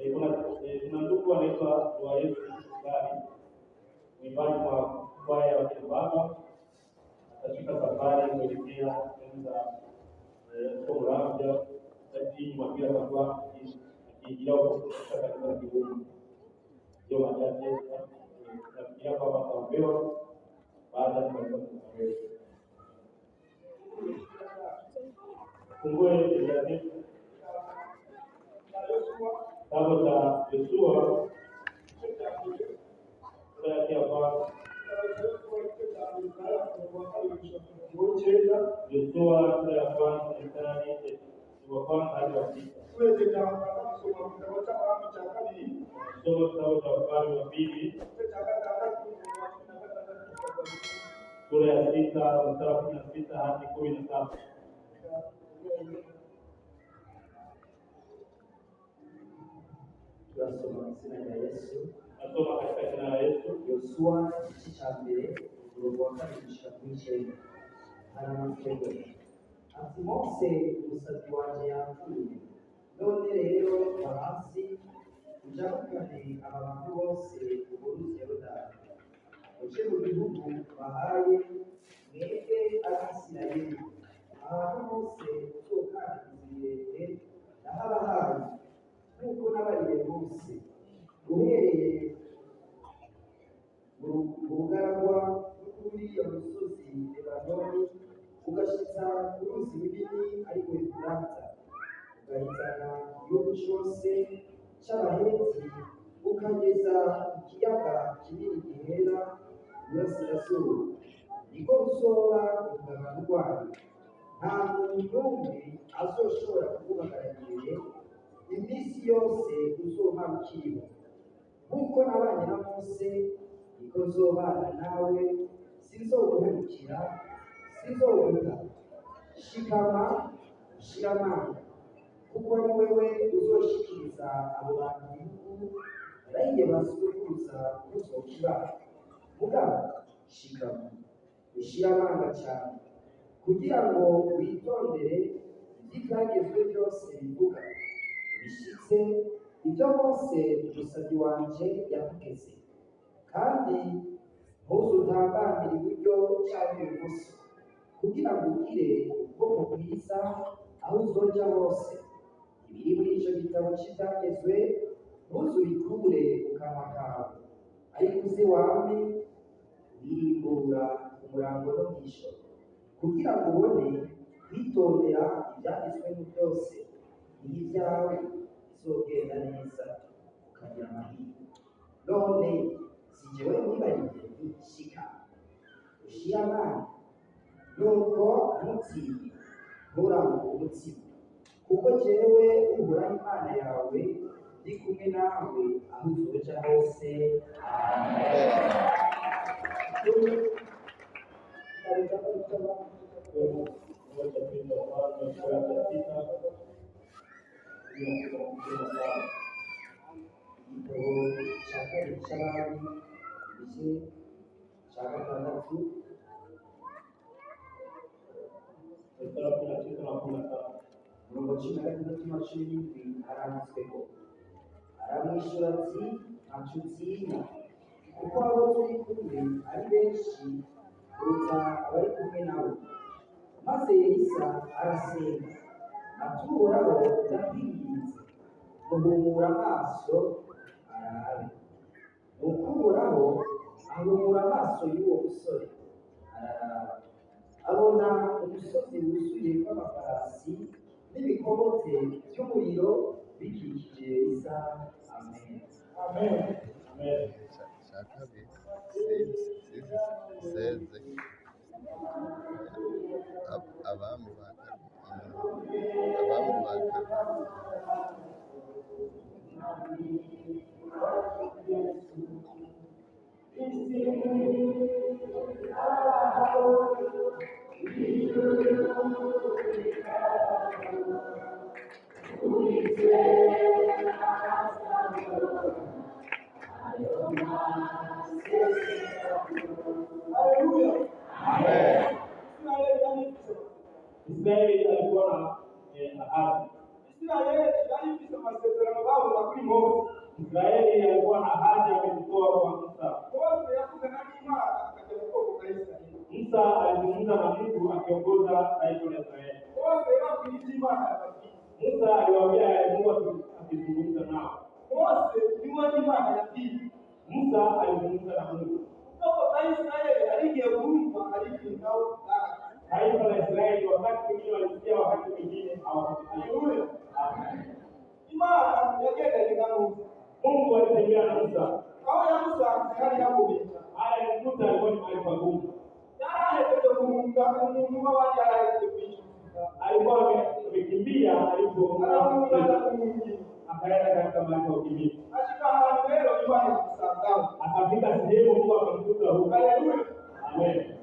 Kuna ndugu anaitwa Joyce Gari, mwimbaji wa kwaya wa Kibaba, katika safari kuelekea sehemu za somo la afya. Sasa Jumapili atakuwa akiingia katika kanisa la Kibungo. Ndio machache nafikiria kwamba ataombewa baada ya kanisa kusamehe. Fungue Biblia kitabu cha Yoshua sura ya kwanza. Yoshua sura ya kwanza mstari wa kwanza hadi wa sita. Soma kitabu cha Wafalme wa pili sura ya sita mstari wa 16 hadi 17. Tunasoma jina la Yesu. Nasoma katika jina la Yesu. Yoshua igice cya mbere umurongo wa kabiri gushika kuri 9. Haramasego ati Mose umusatsi wanje yapfuye, none rero hasi ujarukane aba bantu bose uburuzi Yorodani uje mu gihugu bahaye mwebwe Abisirayeli, ahantu hose uzokanizire ndahabahaye nk'uko nabariye bose, uhereye mu bugaragwa no kuri iyo misozi Lebanoni ugashitsa ku ruzi runini ariko Efurata, ugahitana igihugu cyose cy'Abaheti ukageza ikiyaga kinini gihera iburasirazuba, niko ruzoba urungano rwayo. Nta muntu n'umwe azoshobora kuguhagarara imbere iminsi yose uzomara ukiriho. Nk'uko nabanye na Mose niko nzobana nawe, sinzoguhemukira, sinzoguta. Shikama ushire amanga, kuko ni wewe uzoshikiriza abo bantu igihugu narahiye basekuruza kuzokibana. Mugabo shikama ushire amanga cyane, kugira ngo witondere iby'ibyagezwe byose bivuga, bishitse ibyo Mose umusabyi wanje yakugeze. Kandi ntuzutambamire iburyo cyangwa ibumoso, kugira ngo ugire ubwoko bwiza aho uzoja hose. Ibiri muri icyo gitabo cy'ibyagezwe ntuzubikure mu kanwa kawe, ariko uze wame wirimbura umurango no mw'ijoro, kugira ngo ubone kwitondera ibyanditswemo byose. Ibi byawe bizogenda neza ukagira amahirwe. None si jewe mwibariye shika ushire amanga, nuko ntutsinde nturambuke umutsima, kuko jewe uhoraho Imana yawe ndi kumwe nawe aho uzoja hose. Amen. Igitabo cya kabiri cy'Abami igice cya gatandatu mirongo cumi na gatandatu na cumi n'indwi haranditsweho, aramwishyura ati ntacyo utinya, kuko abo turi kumwe ari benshi kuruta abari kumwe nawe. Maze Elisa arasenga ati Uhoraho ndakwinginze muhumura amaso arabe. Nuko Uhoraho ahumura amaso y'uwo musore araraba, abona umusozi wuzuye w'amafarasi n'ibikobote by'umuriro bikikije isa. Amen. Amen. Amen. Shakabi seze abami ba Haleluya. Amen. Israeli alikuwa na ahadi. Israeli alikuwa na ahadi ametoa kwa Musa. Musa alizungumza na Mungu akiongoza taifa la Israeli. Musa aliwaambia Mungu akizungumza nao. Musa alizungumza na Mungu. Taifa la Israeli wakati mwingine walisikia, wakati mwingine hawakusikia. Mungu alitembea na Musa. Alimkuta alikuwa ni mahali pagumu. Alikuwa amekimbia akaenda katika mahali pa ukimbizi. Akafika sehemu Mungu akamkuta huko. Amen.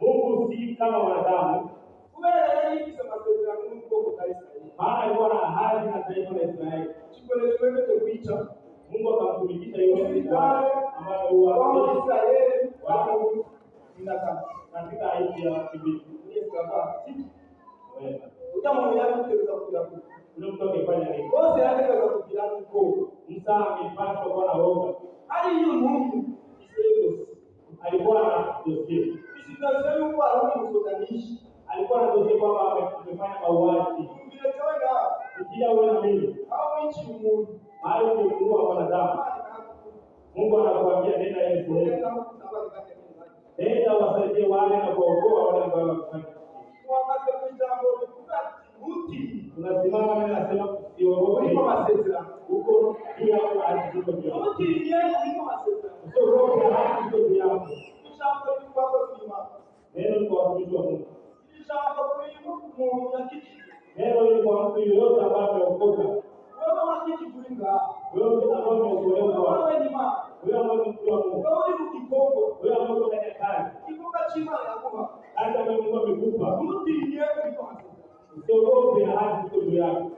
Mungu si kama wanadamu. Maana alikuwa na ahadi na taifa la Israeli. Mungu akamtumikia yule ambaye huwa Israeli katika nchi ya Kibiti. Musa amepaswa kuwa na woga. Alikuwa na dosie. Alikuwa na dosie kwamba amefanya mauaji. Ikiwa wewe na mimi mahali ulikuwa wanadamu, Mungu anakuambia nenda Yesu. Nenda wasaidie wale na kuokoa wale ambao wanafanya. Tunasimama na nasema siogope huko pia aziko pia. Usiogope aziko pia. Neno kwa watumishi wa Mungu. Neno hili kwa mtu yoyote ambaye ameokoka. Wewe ambao umeokolewa. Wewe ambao ni mtu wa Mungu. Wewe ambao unafanya kazi. Hata kama Mungu amekupa. Usiogope ahadi ziko juu yako.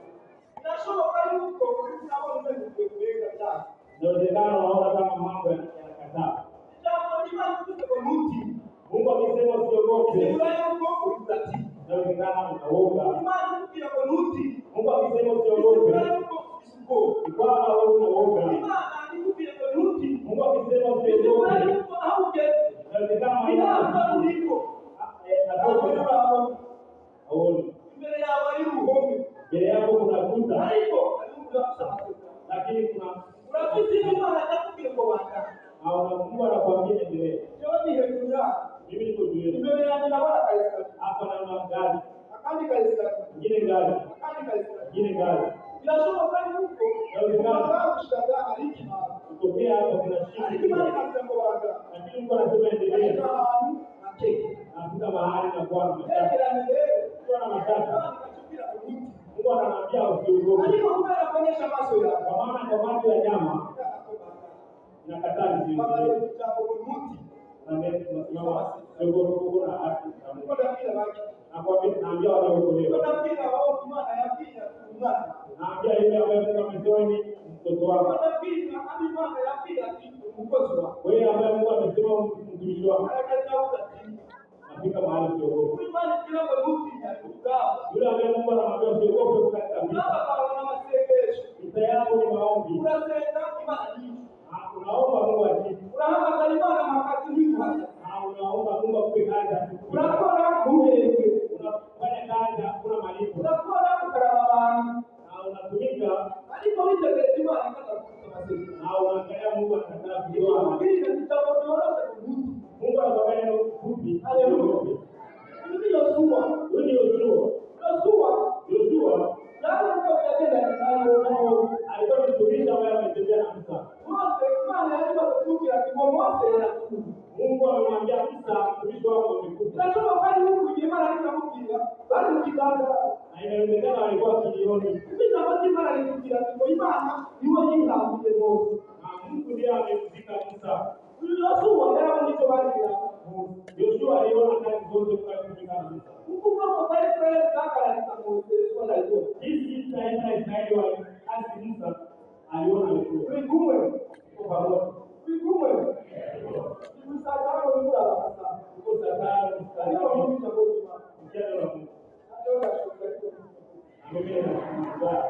Inawezekana unaona kama mambo yanakataa. Mungu akisema usiogope. Inawezekana unaoga. Mungu akisema usiogope. Ikawa wewe unaoga. Mungu akisema usiogope. Inawezekana mbele yako kuna kuta, lakini kuna Mungu anakuambia endelee. Mimi niko juu yenu. Hapa naona ngazi. Ingine ngazi. Ingine ngazi. Kutokea hapo kuna shida. Lakini Mungu anasema endelee. Nafika mahali na kuwa na mashaka. Mungu anamwambia usiogope. Kwa maana kwa macho ya nyama inakataa vizuri. Na ndio tunasimama usiogope na haki na Mungu. Na kwa vile naambia wanaokolewa. Naambia yule ambaye Mungu ametoa mtoto wako. Wewe ambaye Mungu amesema mtumishi wako. Nafika mahali usiogope. Yule ambaye Mungu anamwambia usiogope katika vita. Vita yako ni maombi. Unaomba Mungu ajibu. Unaomba Mungu akupe kazi. Unafanya kazi hakuna malipo. Unatumika na unaangalia Mungu anataka kuoa. Mungu anakuambia fupi. Haleluya. Ndio Yoshua. kiganda. Na inawezekana walikuwa kilioni. Kisha basi mara nilifikiria kwa imani niwe jinga mje Mose. Na Mungu ndiye amemzika Musa. Yoshua ndio alichowaambia. Yoshua aliona kazi zote kwa kufika Musa. Mungu kwa Israeli kaka alikuwa Mose swala hilo. Hizi Israeli wa kazi Musa aliona Yoshua. Wigume Kwa pamoja. wigume. Msakamo ni kwa sasa. Kwa sababu Alikuwa mtu wa Mungu. mjadala wa Mungu. Ndio nashuhudia. Amependa kufunza.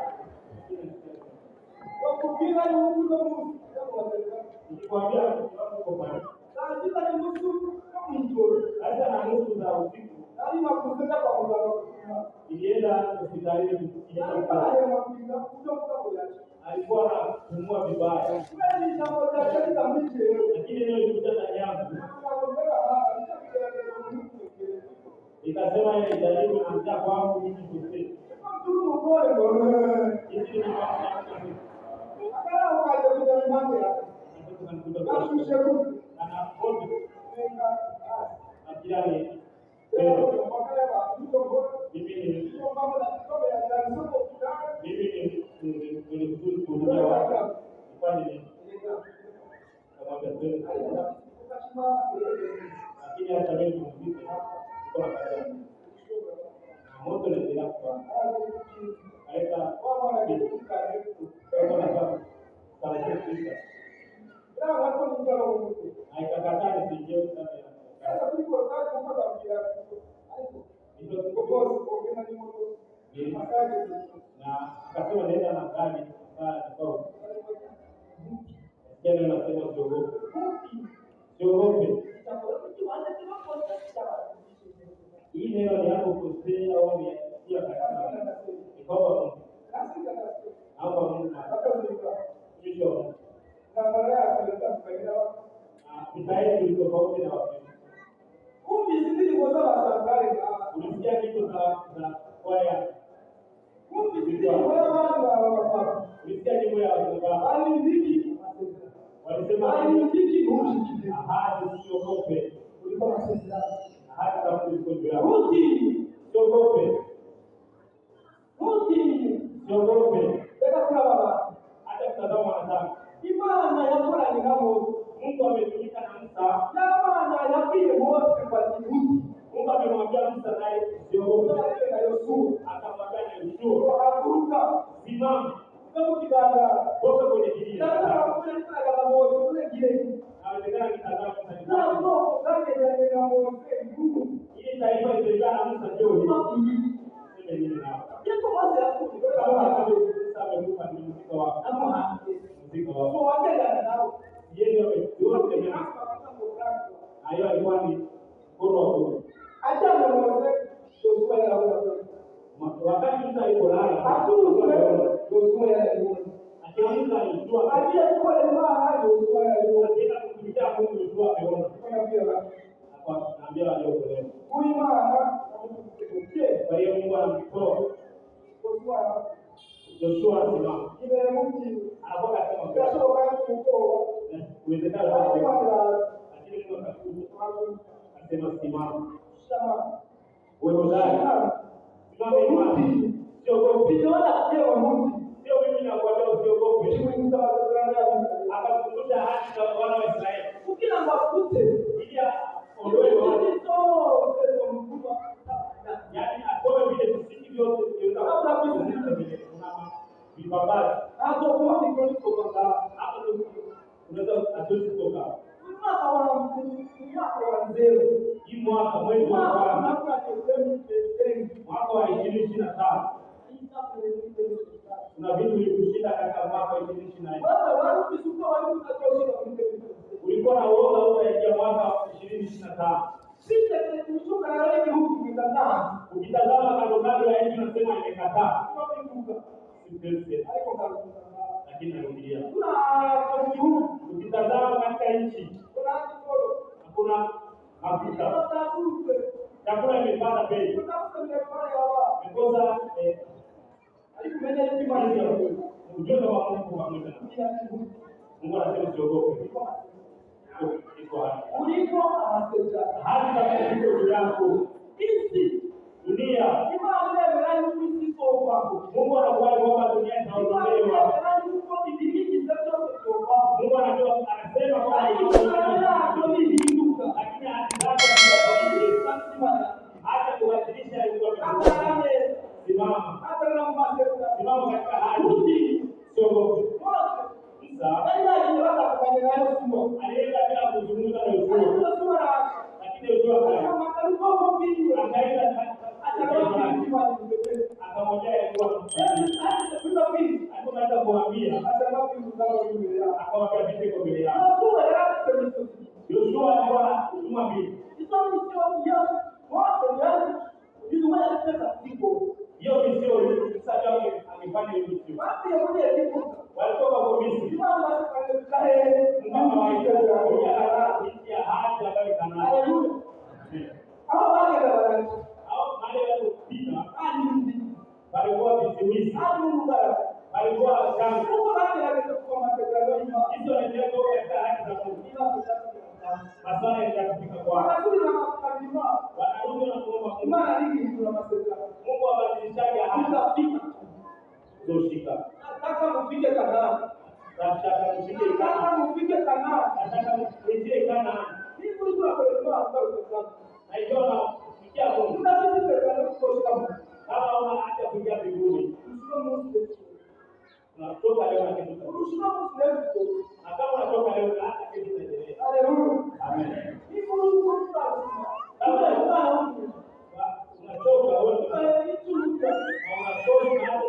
Kwa kupinga ni Mungu wa Mungu. Nikikwambia kwa pale. Lazima ni Mungu kama mtu. Hata na nusu za usiku Lazima kufunga kwa Mungu. ilienda hospitalini kufikia alikuwa anapumua vibaya, lakini leo ilikuja na jambo ikasema ile jaribu na mtaa kwangu hivi kuse hivi ni ana kodi akilani mimi ni kuhudumia watu kwani kamwambia lakini hata mimi kumzike kwa kaza na moto unaendelea kwa aita kwa taratibu aikakataa nisije ndani na akasema nenda na gari kwa jana nasema siogope hii neno ni hapo kusema au ni ya kanisa ni kwamba hapa Mungu hicho na mara ya kuleta faida Mitaeli ni tofauti na watu. kumbi zingine kwa sababu serikali Ulisikia kitu za kwaya. kumbi zingine kwa watu wa Ulisikia nyimbo ya baba. alindiki Walisema alindiki muziki ahadi siogope. ulikuwa unasema Ahadi za Mungu iko juu yako. muti Siogope. muti Siogope. beka kuna baba Hata kutazama wanadamu. imana yakora ni namo Mungu ametumika na Musa. imana yakile Mose kwa kibuti Mungu amemwambia Musa naye siogope. na Yoshua Akamwambia na Yoshua, akaruka simama. kama kidanda Toka kwenye kilima. na kuna kama Mose kule kile Nawezekana kitazama na kanisa. ndio kake na Mose ngumu Hii taifa ilitokana na Musa ndio hii. kwa kibuti Sema nini nao? Yesu Mose akuti Kama Musa amekufa ni mziko wako. ama Mziko wako. kwa wajenda nao Yeye ndio ametembea. Hayo alikuwa ni mkono wa Mungu. acha Mose Yoshua ya Wakati Musa alipolala, Yoshua ya akiamka alijua aliyekuwa ni mwana Yoshua ya akaenda kumtumikia Mungu Yoshua ameona. kama vile Akaambia waliokolewa. huyu mwana Kwa hiyo Mungu anamtoa Yoshua Yoshua asimama. ile mti Anakuwa katika kesho mkao. wakati mkoo Uwezekano lazima wao. Lakini Mungu akakuja. Akasema simama. shama Wewe ndani. Simama imani. Siogope. Ukiona kwa mti Sio mimi nakwambia usiogope. kuingiza wazalendo Akakumbusha haki za wana wa Israeli. ukila mafute Ili ondoe wale. Yaani atoe vile visiki vyote vipambazi. Hapo unaweza atoe kutoka. Hii mwaka mwezi wa kwanza mwaka wa 2025 kuna vitu vilikushinda katika mwaka wa 2024. Ulikuwa na uoga ya mwaka wa 2025. Ukitazama kando kando ya nchi unasema imekataa. Lakini narudia. Ukitazama katika nchi hakuna mafuta. Chakula imepanda bei. Because ujumbe wa Mungu pamoja na Mungu anasema usiogope. Iko hapa. Hadi kama iko juu yako. dunia. Imana iremeranya uko isi izovaho. Mungu anakubali kwamba dunia Imana itaondolewa. iremeranya uko ibigize byose bizovaho. Mungu anasema kwamba Ariko Imana ntabwo nihinduka. lakini haki zake hazibadiliki. Hata kubadilisha ilikuwa Amen. simama. Hatarana mu masezerano. Simama katika hali. Uti. Siogope. Mose. Musa Yagiye batandukanye na Yosuwa. alienda bila kuzungumza na Ariko Yoshua. Yosuwa araza. Lakini Yoshua Akamwambia ubwoko bwiwe. akaenda Akamwambia Imana imbere. akamwambia alikuwa alipoanza kuambia akamwambia vipi kwa mbele yao. Yoshua alikuwa huduma mbili. Hiyo misio sasa amefanya hiyo misio. Walitoka kwa Misri. Mungu akawaambia nchi ya ahadi ambayo Kanaani. Hao mahali walipopita walikuwa visiwisi. Walikuwa shamba. Hizo ndio katika haki za Mungu. Maswala ya kufika kwao. Wanarudi na kuomba Mungu. Mungu abadilishaje ahadi. Zoshika. Nataka mfike Kanaani. Nataka mfike Kanaani. Nataka mfike Kanaani. Hii Mungu anakuelekeza hapo utakaa. Na hiyo nafikia Mungu. Kama una haja kuingia mbinguni, unatoka leo na kesho. Na kama unatoka leo na hata kesho itaendelea. Haleluya. Amen. Hii Mungu unatoka Unatoka wewe na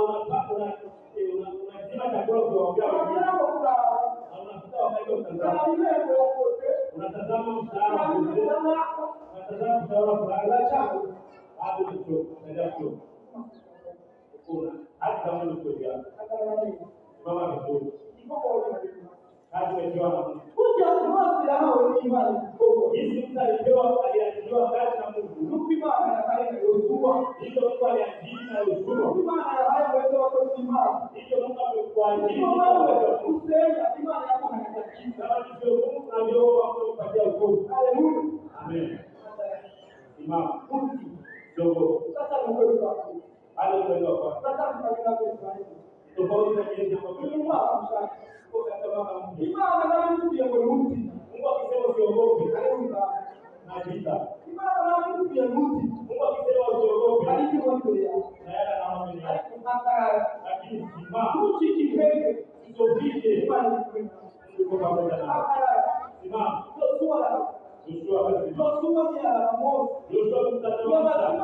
unapata unazima chakula kuwaambia wengine. Na unakuta wakati unatazama mshahara unatazama mshahara fulani chako hapo ndio ndio kuna hata kama ni kweli yako mama vizuri hadi wewe kuja mwasi hao ni imani kubwa. Yesu mtu alipewa kazi na Mungu. Ukima anataka Yoshua. Ndio Mungu aliajiri na Yoshua. Ukima hayo wewe wako imani. Ndio Mungu amekuajiri. Usema imani yako haitakiza. Kama ndio Mungu anajua kukupatia wokovu. Haleluya. Amen. Imani. Ndio. Sasa ni kweli kwa. Haleluya kwa. Sasa mfanyana kwa imani. Tofauti na jinsi ambavyo Mungu amshaka. Imani na mtu ya Mungu. Mungu akisema usiogope. Haleluya. Na vita. Imani na mtu ya Mungu. Mungu akisema usiogope. Alikuwa mbele yako. Na yale anaona mbele yako. Lakini simama. Uchi kipeke. Usipige. Imani Mungu pamoja nawe. Simama. Yoshua. Yoshua basi. Yoshua ni alamo. Yoshua mtazamaji.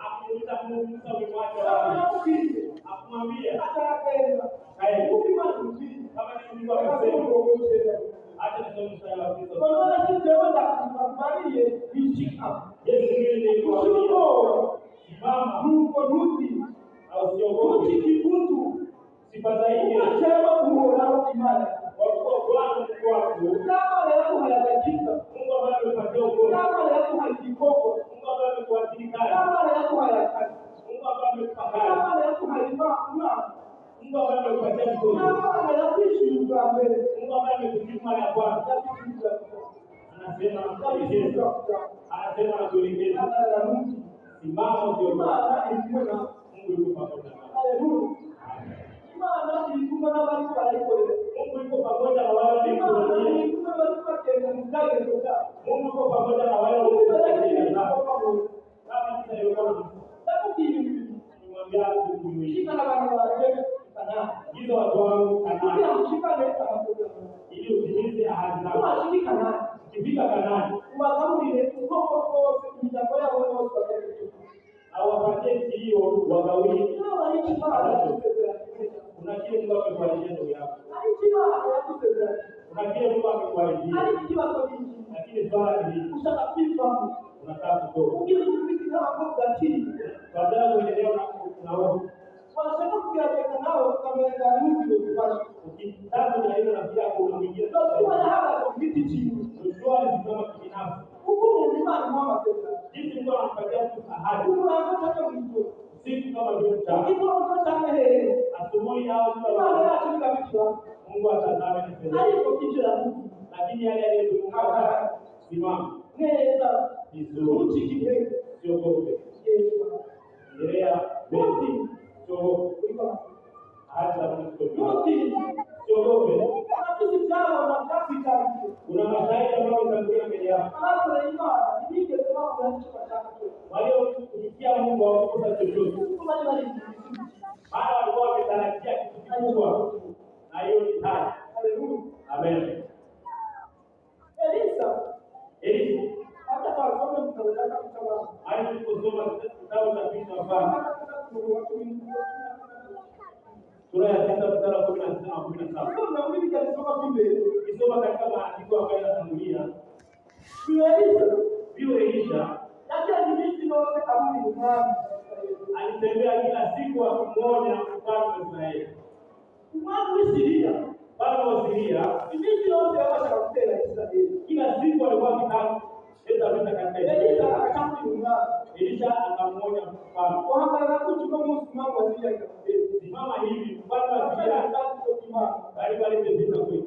Akiuliza Mungu Musa umemwacha wapi? Akamwambia kama ni Mungu amesema acha nisome mstari wa 9. Yesu ndiye kwa simama au usiogope. Sifadhaike. Kwa kuwa Bwana Mungu wako Mungu ambaye amepatia wokovu. Mungu ambaye amekuajiri kazi. Mungu ambaye amekupa kazi. Mungu ambaye amekupatia mikono. Mungu ambaye amekujibu mara ya kwanza. Anasema na kuelekeza. Simama usiogope. Mungu yuko pamoja nawe. Mungu yuko pamoja na wale wanaokuamini. Mungu yuko pamoja na wale wanaokuamini. Kama nilivyokuwa nimwambia kukushika na baba wake sana. Hizo watu wangu Kanaani. Ili utimize ahadi zako. Ukifika Kanaani, awapatie hiyo wagawie. Kuna kile Mungu amekuahidia ndugu yako. Kuna kile Mungu amekuahidia. Lakini swala ni hili. Unataka kutoka. Badala ya kuendelea na wewe. Ukitaka kujaribu na pia kuna mwingine. Yoshua alisimama kibinafsi. Jinsi Mungu anampatia mtu ahadi. Siku kama vile mchana. Asubuhi au Mungu atazame na lakini yale yaliyozunguka simama. Neza. Vizuri. Utikike. Siogope. Endelea beti. Siogope. Hata msikogope. Siogope. Sisi vijana wanataka kuna mashahidi ambao watakuja mbele yako. Walio kufikia Mungu hawakukosa chochote. Maana walikuwa wametarajia kitu kikubwa. Na hiyo ni taji. Haleluya. Amen. Elisa. Hata kwa sababu mtaweza kusoma. Hadi kusoma kitabu cha Petro hapa. Sura ya 6 mstari wa 16 na 17. Ndio na mimi nikasoma Biblia. Kisoma katika maandiko ambayo yanatangulia. Elisha alitembea kila siku akimwonya mfalme wa Israeli. Mfalme wa Siria kila siku alikuwa akitaka vita katika Israeli. Elisha akamwonya mfalme. Simama hivi, mfalme wa Siria bali alipita kwetu.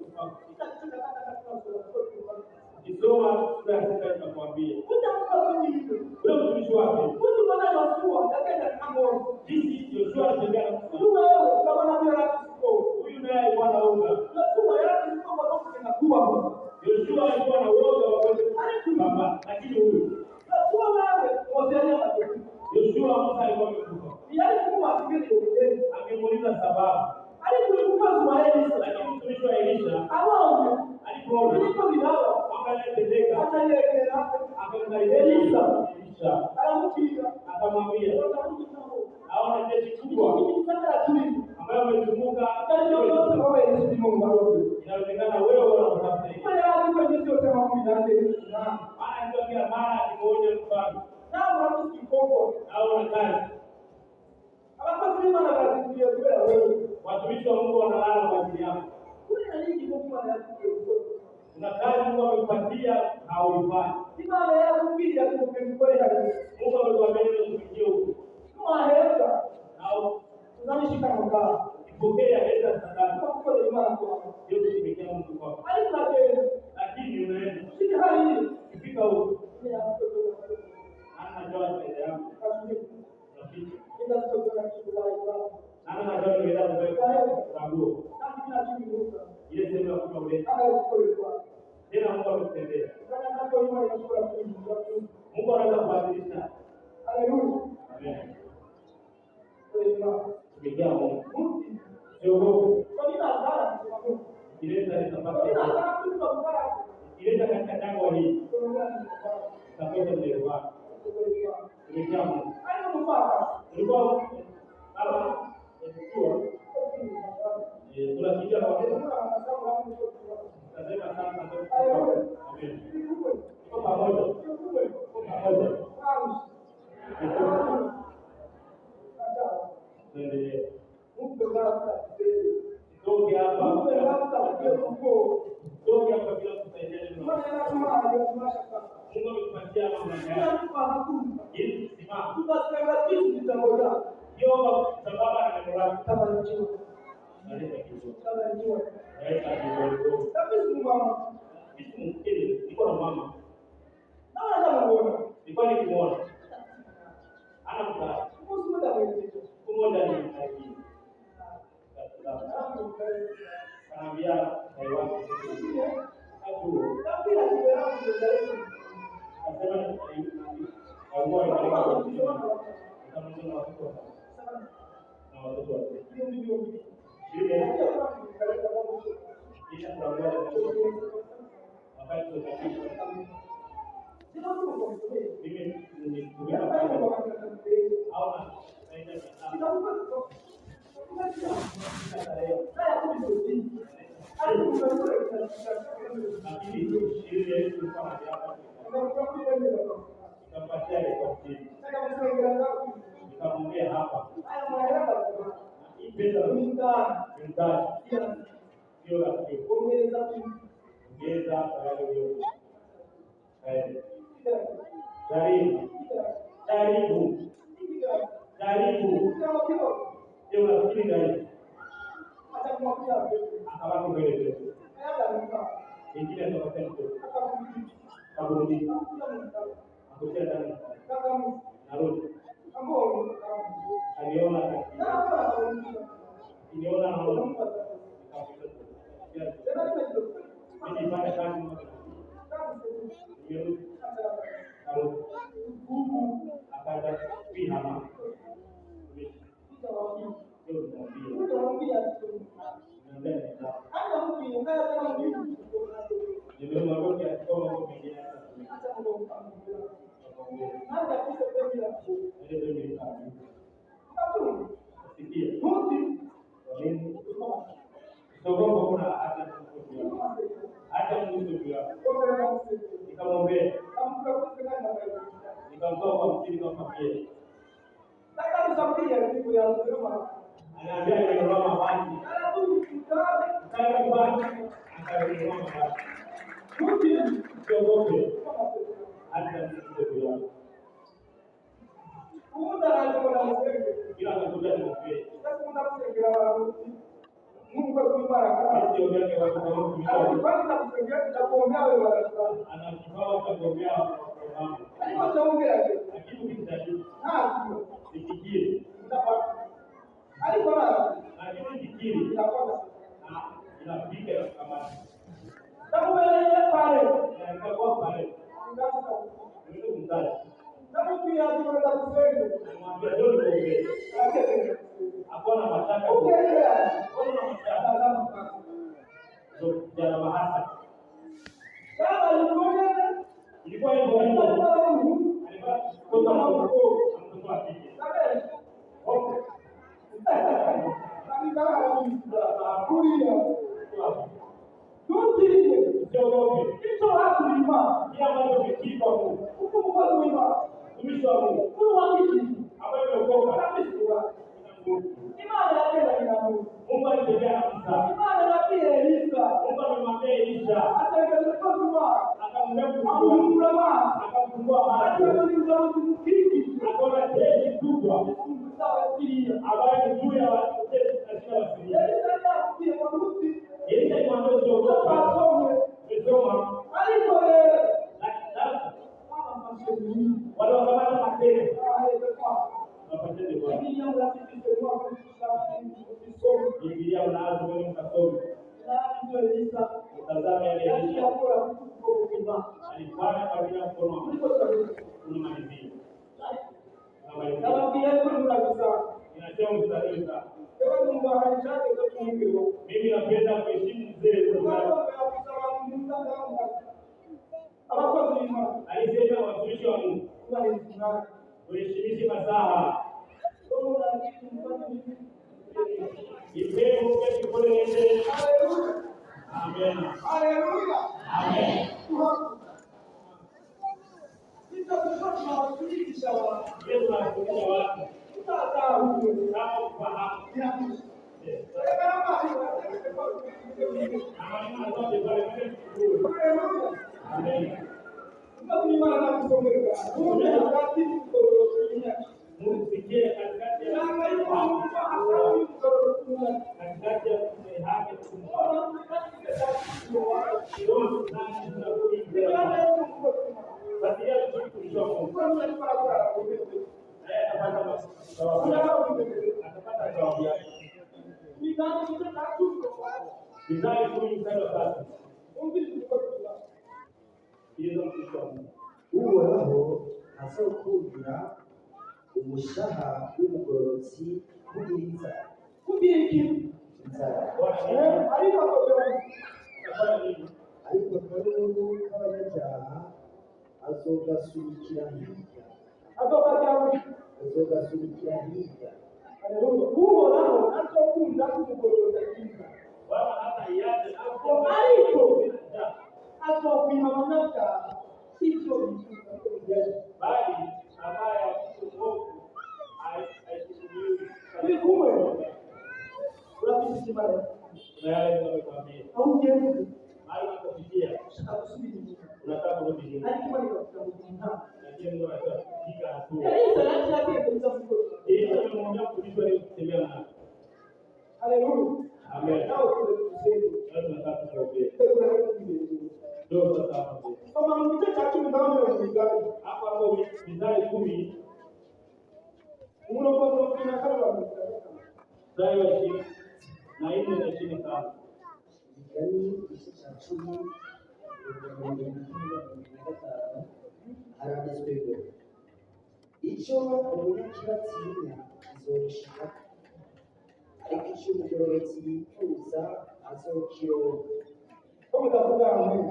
Kisoma sura ya 6 tunakwambia. Ule mtumishi wake. Jinsi Yoshua alitembea na huyu naye alikuwa anaoga. Yoshua alikuwa na uoga wa kwenda lakini huyu Yoshua Musa alikuwa amekufa. Angemuuliza sababu. Lakini mtumishi wa Elisha alipoona akanitendeka akamkaribia Elisha akamwambia aona jeshi kubwa ambayo amezunguka inaonekana wewe unatafuta hivi. Maana ndio kila mara akimoja mfano au kazi watumishi wa Mungu wanalala kwa ajili yako. Kuna kazi Mungu amekupatia hauifanyi. Mungu amekuambia usikie huko. Au unanishika mkaa. Ipokea hela sadaka. Hiyo tumekia Mungu kwako. Lakini unaenda. Ukifika huko. Ana ndoa mbele yangu. Rafiki. Ana ndoa mbele yangu. Sababu. Ile sema kwa ule. Tena Mungu amekutendea. Mungu anaweza kubadilisha. Haleluya. Amen. Tumekia Mungu. Siogope. Ileta katika tango hii. Tapata mbele wako. Tumekia Mungu. Ulikuwa kama tunakimbia kwa nasema sana amen. Kwa pamoja. Ndio. Toki hapa. Toki hapa bila kusaidia. Mungu ametupatia mambo hii simama. Hiyo sababu anaendelea kama nchi. Niko na mama. Nilikuwa nikimuona. Ana mtaa. Kumoja ni mtaji. Anambia Taiwan. Hapo. Asema au watoto wake. Ile nikamwambia hapa hii pesa sio rafiki. Ongeza kwa hiyo. Jaribu. Sio rafiki gani? Akawapo mbele. Wengine atapata mtoto. Akurudi. Akutia ndani. Narudi. Aliona iliona naona. Mimi pale kazi moja. Akaja pihama. Mimi napenda kuheshimu mzee. Alisema watumishi wa Mungu tuheshimishe masaha. Ipeni kule nje. Amen. Haleluya. Amen. Yesu anafundisha watu. Yesu anafundisha watu. Kama kufahamu. Amen. Musikie katikati ya Uhoraho azokundira umushaha w'umugororotsi kugira inzara ariko akaruru k'abanyabyaha azogasubikira hirya. Uhoraho azokunda umugororotsi ariko azokwima abanyabyaha ivyo bali ambaye mwovu ari kumwe urafite imana au ugiye mali unapofikia ushaka gusubira inyuma unataka kurudi nyuma, ariko imana ikakugira lakini Mungu anataka kupiga hatua. Yesu anataka kuanza kufanya Hiyo ni Mungu kujua ni kutembea na. haleluya Amen. nao tunasema Sasa tunataka kuombea. Ndio sasa hapa. Kama mkicha cha chini ndani ya mizani. Hapo mizani 10. Unapokuwa kuna kama Mstari wa 20 na 25. Imigani igice cya 10 haranditswe ngo icyo umunyakibatsi azoshika ariko icyo umugororotsi yifuza azokironka. kama utakuwa amen.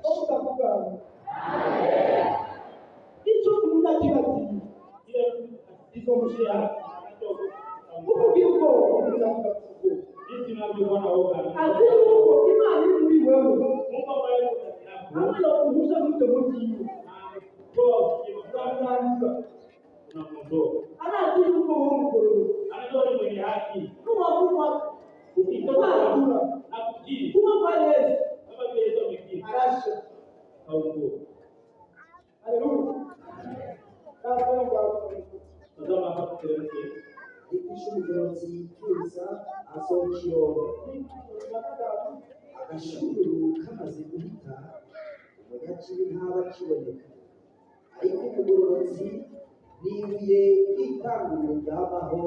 Kama utakuwa amen. Hicho mnakibati. Hizo mshia. Mungu yuko mnakibati. Jinsi unavyoona wewe. Aziko imani ni wewe. Mungu ambaye yuko ndani yako. Kama unakumbusha mtu mmoja unamuondoa. anazidi uko Mungu. Anajua ni mwenye haki. Mungu Ukitoka na kutii. Mungu Yesu. Kama vile Yesu amekiri. Arasha. Hauko. Haleluya. Tazama hapa tuteremke. Ariko icyo umugororotsi yifuza azokironka. Agashuru kamaze guhita umunyakibi ntaba akiboneka, ariko umugororotsi ni ibuye ry'itanguriro ryabaho.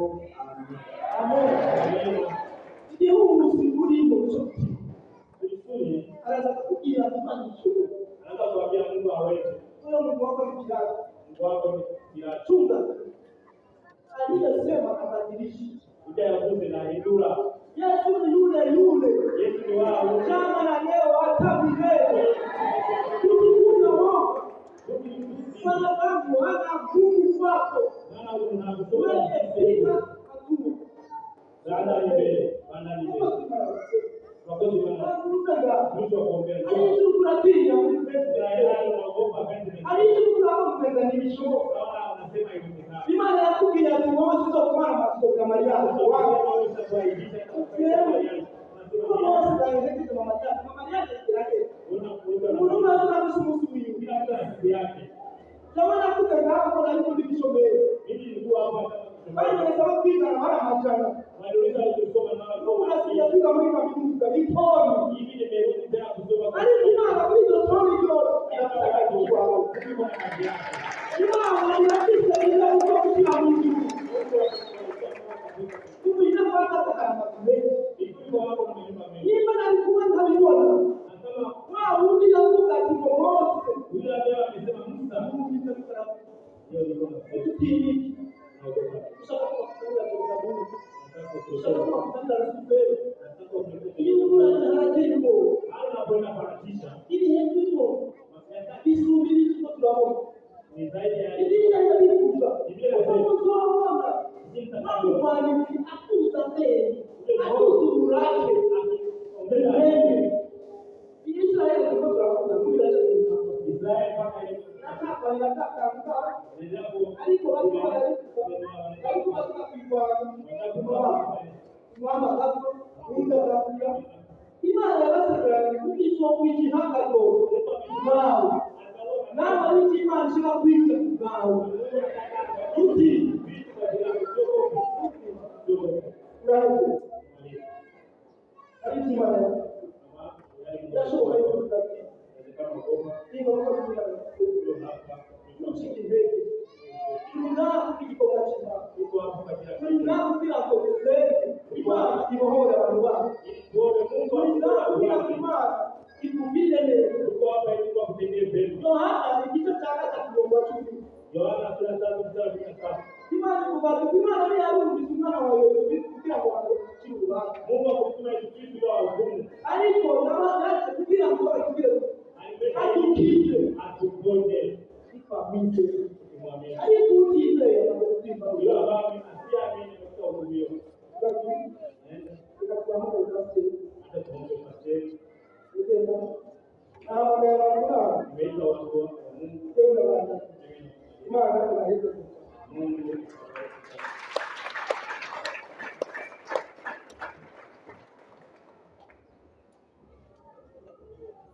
Amen. Igihugu urimo cyo. Ulisuni. Araza kugira imanishyo. Anaanza kuambia Mungu aweze. Huyo Mungu wako ni kiraro. Mungu wako ni kiraro. Chunga. Aliyesema abadilishi. Utayaguze na hindura. Yesu ni yule. Yesu ni wao. Jana na leo hata milele. Tukikuza Mungu. Wanadamu wana Mungu wako. Maana unakutoka. Wewe pika hatua. Dada ni mbele. Bana ni mbele. Wakati wana mtu akuombea. Alishukuratia Unaogopa penzi. alishukuratia Kama unasema hivi sana. imani yakubwira ati wowe sizokumara amaso kama yako wawe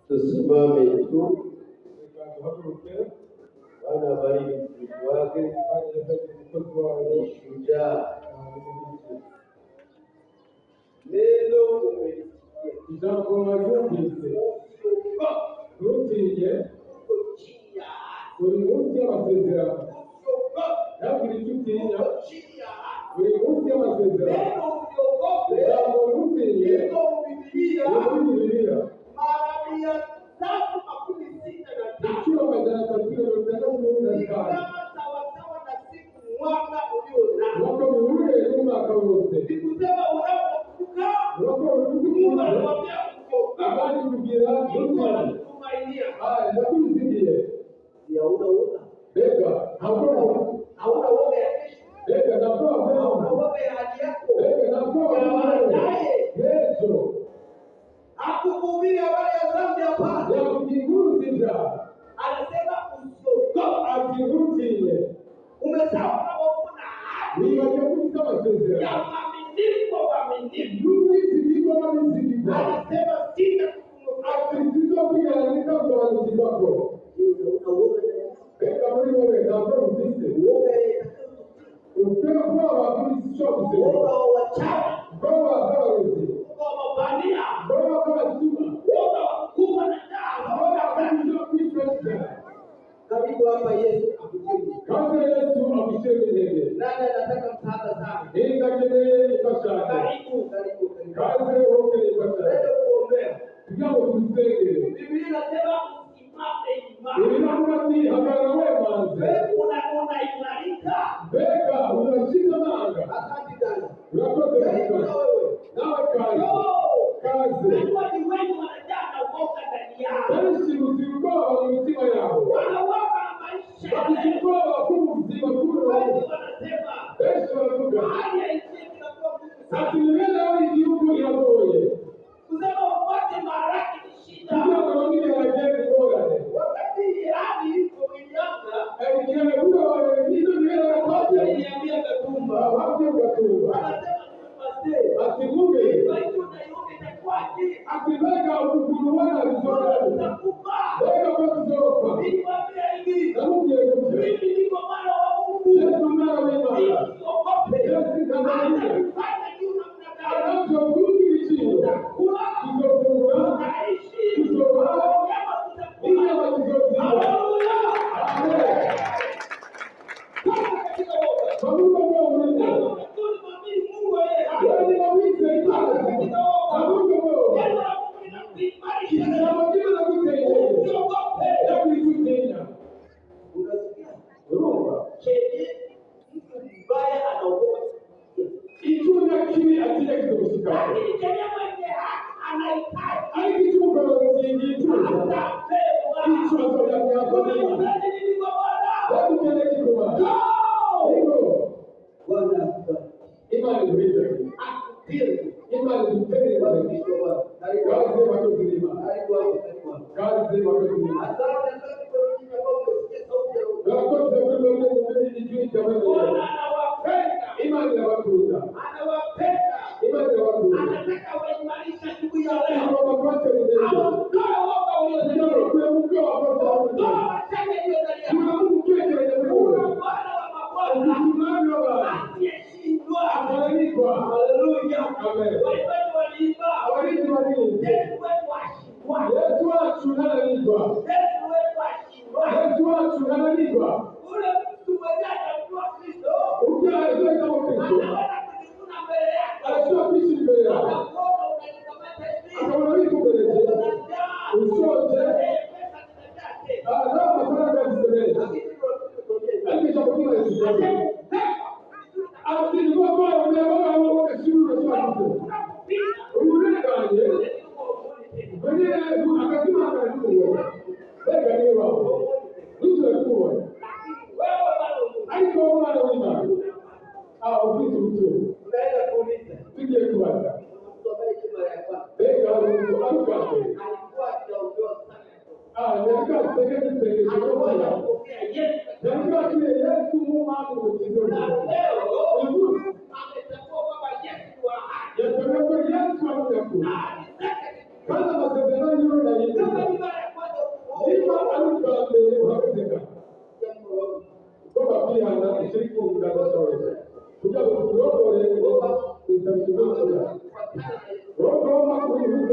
Tusimame tu Bwana bariki mtumishi wake, ni shujaa. Neno umelisikia ijambo mwumvise ntutinye buri munsi y'amasezerano ntabwire icyo utinya buri munsi y'amasezerano ijambo ntutinye ni muri Bibiliya inshuro 365 wako bihure n'umwaka wose wako urukundo abandi kugira ntutinye ndakuzigiye bega hauna woga ya kesho bega hauna woga ya hali yako bega Yesu hakuhubiri habari ya dhambi hapana ya kujigurutisha anasema usiogope ajigurutie umesahau kama kuna hadi ni wajibu kama sisi ya mwaminifu anasema sita akitizo pia anaita kwa wako bega wewe ndio msisi ukiwa kwa wabisi chote kwa wachawi karibu hapa Yesu akujibu. Kaza Yesu akushiriki. Nani anataka msaada sana? Nikaje nipasha. Karibu. Kaza wote nipasha. Leo kuombea. Jambo tusenge. Biblia inasema usimame imara. Biblia habari wema. Wewe unaimarika. Beka unashika nanga. Asante sana. Unakosa wewe. Nawe kazi. Kazi. Watu wengi wanajana woga ndani yao. Basi usiukoa mtima yao. Wanawapa maisha. Wakikuwa kumzima kule wanasema. Yesu anakuja. Hali ya Yesu inakuwa ngumu. Atimela hii yuko yaboye. Kusema upate maraki ni shida. Ndio wengine wanajenga bora. Wakati hadi iko minyanga. Kile huyo ndio ndio anakuja niambia katumba. Wapi katumba? Anasema Atimuge akibega ukukuruwana vizuri utakufa weka kwa kuzofa nikwambia hivi nauje kuja mimi niko mwana wa Mungu Yesu mwana wa Mungu usiogope Yesu kanani fanya kitu namna gani anacho kurudi chini kula kuzofungua naishi kuzofungua kama kutakuwa kama kuzofungua haleluya amen kama katika woga kwa Mungu wa Mungu Roho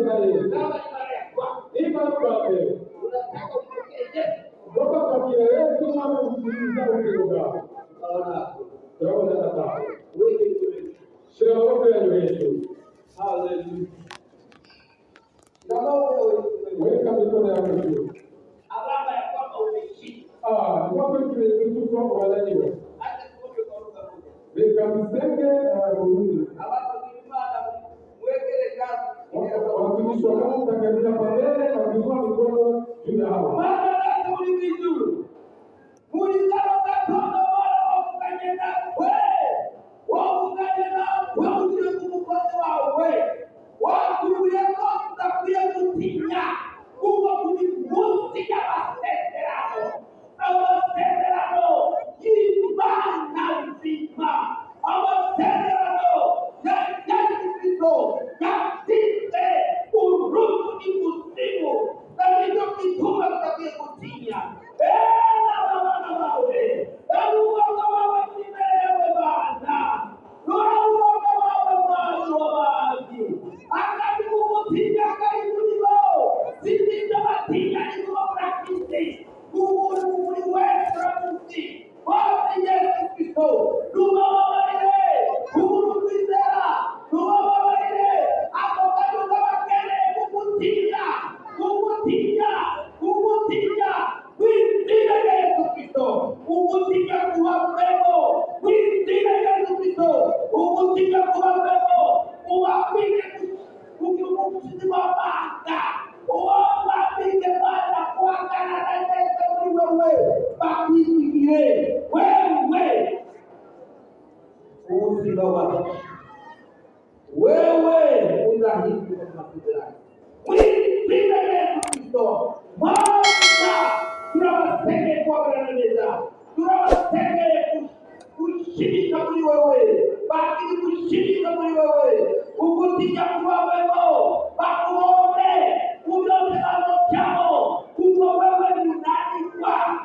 na Yesu. Ima kwake. Kutoka kwa kila Yesu mwana kusikiliza ukiroga. Tunaona nataka. Shira wote ya Yesu. Hallelujah. Weka mikono yako juu. Alama ya kwamba umeshinda. Kwa kweli tulichukua kwa walio. Hata kuombe kwa lugha moja. Weka msenge na kurudi. Alafu kimana mwekele kazi. Watumishi wa Mungu katika pambele na kuinua mikono juu ya hawa. Maana na tulivizu. Mulizama katono wala wakukanye na wewe. Wakukanye na wewe usiwe kumukozi wao wewe. Watu weko mtakuya kutinya. Kuwa kujivutia wasenderano. Na wasenderano. Imana nzima. Wasenderano. Yesu Kristo. Katite. Urutu ni kusimu. Na ndio kituma kutakuya kutinya. Na wawe. Ebu waka wawe nimewe bana. Nura waka wawe mali wa maji. Akati kumutinja karibu nivo. Sisi tabatinja nivo prakisi. Kukuli westra muti. Wapi Yesu Kristo. Numa wawarire. Kukulu kwizera. Numa wawarire. Ako kaduka wakele kumutinja. Kumutinja. Kumutinja. Witine Yesu Kristo. Kumutinja kuwa mremo. Witine Yesu Kristo. Kumutinja kuwa mremo. Uwapige kukiumukusini wa banda. Uwapige banda kwa kanada Yesu wewe. Bakipigire. Wewe. Uzima wako. Wewe unahisi kwa mapigano. Witine Yesu Kristo. Maana tunawasenge kwa kanada. Tunawasenge kushirika mwili wewe. Baki kushirika mwili wewe. Ukutika kuwa wemo. Bakuone. Udote na mochamo. Kuwa wewe ni nani kwa.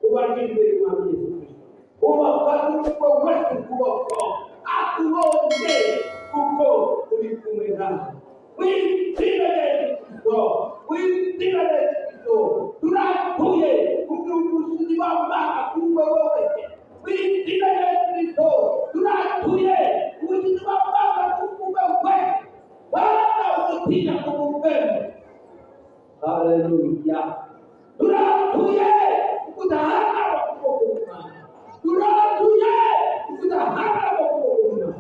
Uwajimbe kwa Yesu Kristo. Uwakatu kwa wetu kuwako. Akuone. Kuko ulikumwena. Witine Yesu Kristo. Witine Yesu Kristo. Tunatuye. Kukiumukusini wa mbaka kuwe wewe. Witine Yesu Kristo. Tunatuye. Kukiumukusini wa mbaka kuwe wewe. Wala ukutina kumupende. Hallelujah. Tunatuye. Kutahana wa kukumana. Tunatuye. Kutahana wa kukumana.